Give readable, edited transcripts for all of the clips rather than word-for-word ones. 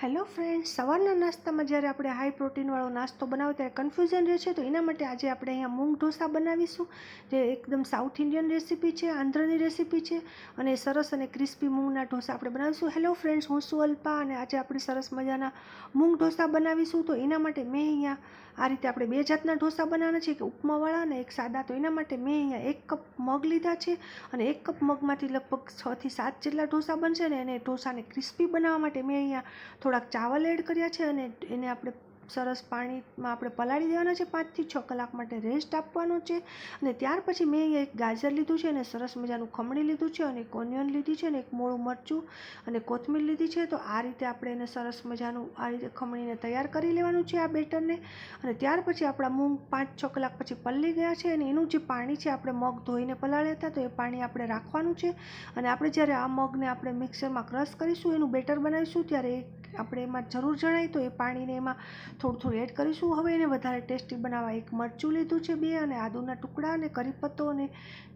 Hello friends, સવારના નાસ્તામાં જ્યારે આપણે હાઈ પ્રોટીનવાળો નાસ્તો બનાવો ત્યારે કન્ફ્યુઝન રહે છે. તો એના માટે આજે આપણે અહીંયા મૂંગ ઢોસા બનાવીશું, જે એકદમ સાઉથ ઇન્ડિયન રેસીપી છે, આંધ્રની રેસીપી છે અને સરસ અને ક્રિસ્પી મૂંગના ઢોસા આપણે બનાવીશું. હેલો ફ્રેન્ડ્સ, હું છું અલ્પા અને આજે આપણે સરસ મજાના મૂંગ ઢોસા બનાવીશું. તો એના માટે મેં અહીંયા આ રીતે આપણે બે જાતના ઢોસા બનાવવાના છે, એક ઉપમાવાળા અને એક સાદા. તો એના માટે મેં અહીંયા 1 કપ મગ લીધા છે અને 1 કપ મગમાંથી લગભગ 6 થી 7 જેટલા ઢોસા બનશે ને એને ઢોસાને ક્રિસ્પી બનાવવા માટે મેં અહીંયા થોડાક ચાવલ એડ કર્યા છે અને એને આપણે સરસ પાણીમાં આપણે પલાળી દેવાના છે. 5 થી 6 કલાક માટે રેસ્ટ આપવાનો છે. અને ત્યાર પછી મેં અહીંયા એક ગાજર લીધું છે અને સરસ મજાનું ખમણી લીધું છે અને એક ઓનિયન લીધી છે અને એક મોળું મરચું અને કોથમીર લીધી છે. તો આ રીતે આપણે એને સરસ મજાનું આ રીતે ખમણીને તૈયાર કરી લેવાનું છે આ બેટરને. અને ત્યાર પછી આપણા મૂંગ 5-6 કલાક પછી પલળી ગયા છે અને એનું જે પાણી છે, આપણે મગ ધોઈને પલાળ્યા હતા તો એ પાણી આપણે રાખવાનું છે. અને આપણે જ્યારે આ મગને આપણે મિક્સરમાં ક્રશ કરીશું, એનું બેટર બનાવીશું, ત્યારે આપણે એમાં જરૂર જણાય તો એ પાણીને એમાં થોડું એડ કરીશું. હવે એને વધારે ટેસ્ટી બનાવવા એક મરચું લીધું છે 2 અને આદુના ટુકડા અને કરીપત્તો અને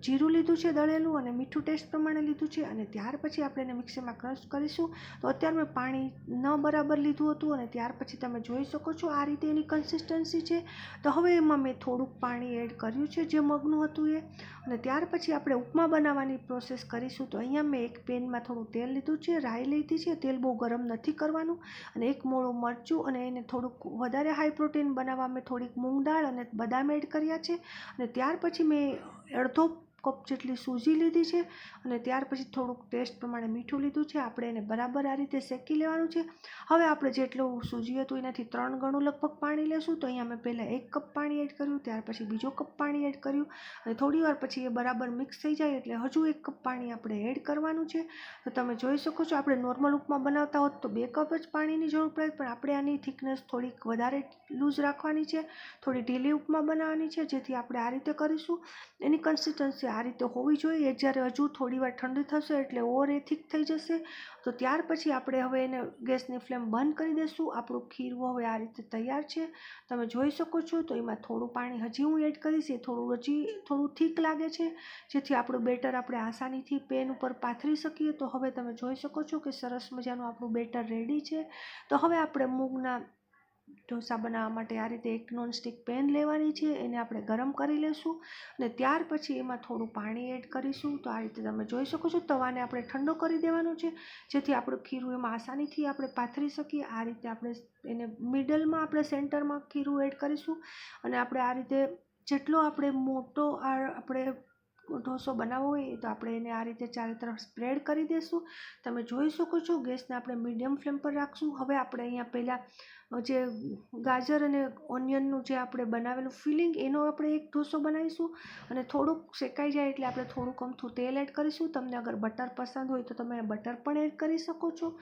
જીરું લીધું છે દળેલું અને મીઠું ટેસ્ટ પ્રમાણે લીધું છે. અને ત્યાર પછી આપણે એને મિક્સરમાં ક્રશ કરીશું. તો અત્યારે મેં પાણી ન બરાબર લીધું હતું અને ત્યાર પછી તમે જોઈ શકો છો આ રીતે એની કન્સિસ્ટન્સી છે. તો હવે એમાં મેં થોડુંક પાણી એડ કર્યું છે જે મગનું હતું એ. અને ત્યાર પછી આપણે ઉપમા બનાવવાની પ્રોસેસ કરીશું. તો અહીંયા મેં એક પેનમાં થોડું તેલ લીધું છે, રાઈ લીધી છે. તેલ બહુ ગરમ નથી કરવાનું અને એક મોળું મરચું અને એને થોડુંક વધારે હાઈ પ્રોટીન બનાવવા મેં થોડીક મૂંગ દાળ અને બદામ એડ કર્યા છે. અને ત્યાર પછી મેં અડધો કપ જેટલી સૂજી લીધી છે અને ત્યાર પછી થોડુંક ટેસ્ટ પ્રમાણે મીઠું લીધું છે. આપણે એને બરાબર આ રીતે શેકી લેવાનું છે. હવે આપણે જેટલું સૂજી હતું એનાથી 3 ગણું લગભગ પાણી લેશું. તો અહીંયા મેં પહેલાં 1 કપ પાણી એડ કર્યું, ત્યાર પછી બીજો કપ પાણી એડ કર્યું અને થોડી વાર પછી એ બરાબર મિક્સ થઈ જાય એટલે હજુ 1 કપ પાણી આપણે એડ કરવાનું છે. તો તમે જોઈ શકો છો, આપણે નોર્મલ ઉપમા બનાવતા હોત તો 2 કપ જ પાણીની જરૂર પડે, પણ આપણે આની થિકનેસ થોડીક વધારે લૂઝ રાખવાની છે, થોડી ઢીલી ઉપમા બનાવવાની છે, જેથી આપણે આ રીતે કરીશું. એની કન્સિસ્ટન્સી આ રીતે હોવી જોઈએ. એ જ્યારે હજુ થોડી વાર ઠંડી થશે એટલે ઓર એ થીક થઈ જશે. તો ત્યાર પછી આપણે હવે એને ગેસની ફ્લેમ બંધ કરી દઈશું. આપણું ખીરું હવે આ રીતે તૈયાર છે, તમે જોઈ શકો છો. તો એમાં થોડું પાણી હજી હું એડ કરીશ, એ થોડું થીક લાગે છે, જેથી આપણું બેટર આપણે આસાનીથી પેન ઉપર પાથરી શકીએ. તો હવે તમે જોઈ શકો છો કે સરસ મજાનું આપણું બેટર રેડી છે. તો હવે આપણે મૂંગના ઢોસા બનાવવા માટે આ રીતે એક નોનસ્ટિક પેન લેવાની છે, એને આપણે ગરમ કરી લઈશું અને ત્યાર પછી એમાં થોડું પાણી એડ કરીશું. તો આ રીતે તમે જોઈ શકો છો, તવાને આપણે ઠંડો કરી દેવાનો છે, જેથી આપણું ખીરું એમાં આસાનીથી આપણે પાથરી શકીએ. આ રીતે આપણે એને મિડલમાં આપણે સેન્ટરમાં ખીરું એડ કરીશું અને આપણે આ રીતે જેટલો આપણે મોટો આપણે ઢોસો બનાવવો હોય તો આપણે એને આ રીતે ચારે તરફ સ્પ્રેડ કરી દઈશું. તમે જોઈ શકો છો, ગેસને આપણે મીડિયમ ફ્લેમ પર રાખશું. હવે આપણે અહીંયા પહેલાં જે ગાજર અને ઓનિયનનું જે આપણે બનાવેલું ફિલિંગ, એનો આપણે એક ઢોસો બનાવીશું અને થોડુંક શેકાઈ જાય એટલે આપણે થોડુંક અમથું તેલ એડ કરીશું. તમને અગર બટર પસંદ હોય તો તમે બટર પણ એડ કરી શકો છો.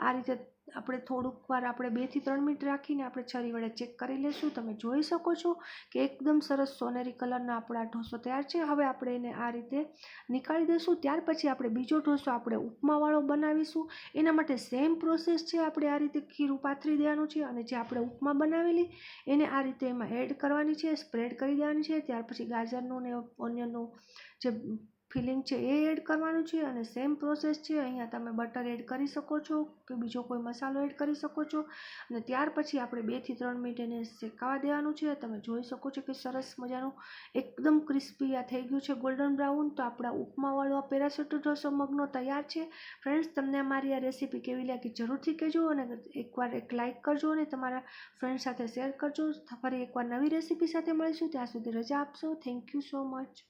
આ રીતે આપણે થોડુંક વાર આપણે 2 થી 3 મિનિટ રાખીને આપણે છરી વડે ચેક કરી લઈશું. તમે જોઈ શકો છો કે એકદમ સરસ સોનેરી કલરનો આપણો આ ઢોસો તૈયાર છે. હવે આપણે એને આ રીતે નીકાળી દઈશું. ત્યાર પછી આપણે બીજો ઢોસો આપણે ઉપમાવાળો બનાવીશું. એના માટે સેમ પ્રોસેસ છે, આપણે આ રીતે ખીરું પાથરી દેવાનું છે અને જે આપણે ઉપમા બનાવેલી એને આ રીતે એમાં એડ કરવાની છે, સ્પ્રેડ કરી દેવાની છે. ત્યાર પછી ગાજરનું ને ઓનિયનનું જે ફિલિંગ છે એ એડ કરવાનું છે અને સેમ પ્રોસેસ છે. અહીંયા તમે બટર એડ કરી શકો છો કે બીજો કોઈ મસાલો એડ કરી શકો છો અને ત્યાર પછી આપણે 2 થી 3 મિનિટ એને શેકાવા દેવાનું છે. તમે જોઈ શકો છો કે સરસ મજાનું એકદમ ક્રિસ્પી આ થઈ ગયું છે, ગોલ્ડન બ્રાઉન. તો આપણા ઉપમાવાળો આ પેરાશૂટ ઢોસો મગનો તૈયાર છે. ફ્રેન્ડ્સ, તમને અમારી આ રેસીપી કેવી લાગી જરૂરથી કહેજો અને એકવાર એક લાઇક કરજો અને તમારા ફ્રેન્ડ સાથે શેર કરજો. ફરી એકવાર નવી રેસીપી સાથે મળીશું, ત્યાં સુધી રજા આપશો. Thank you so much.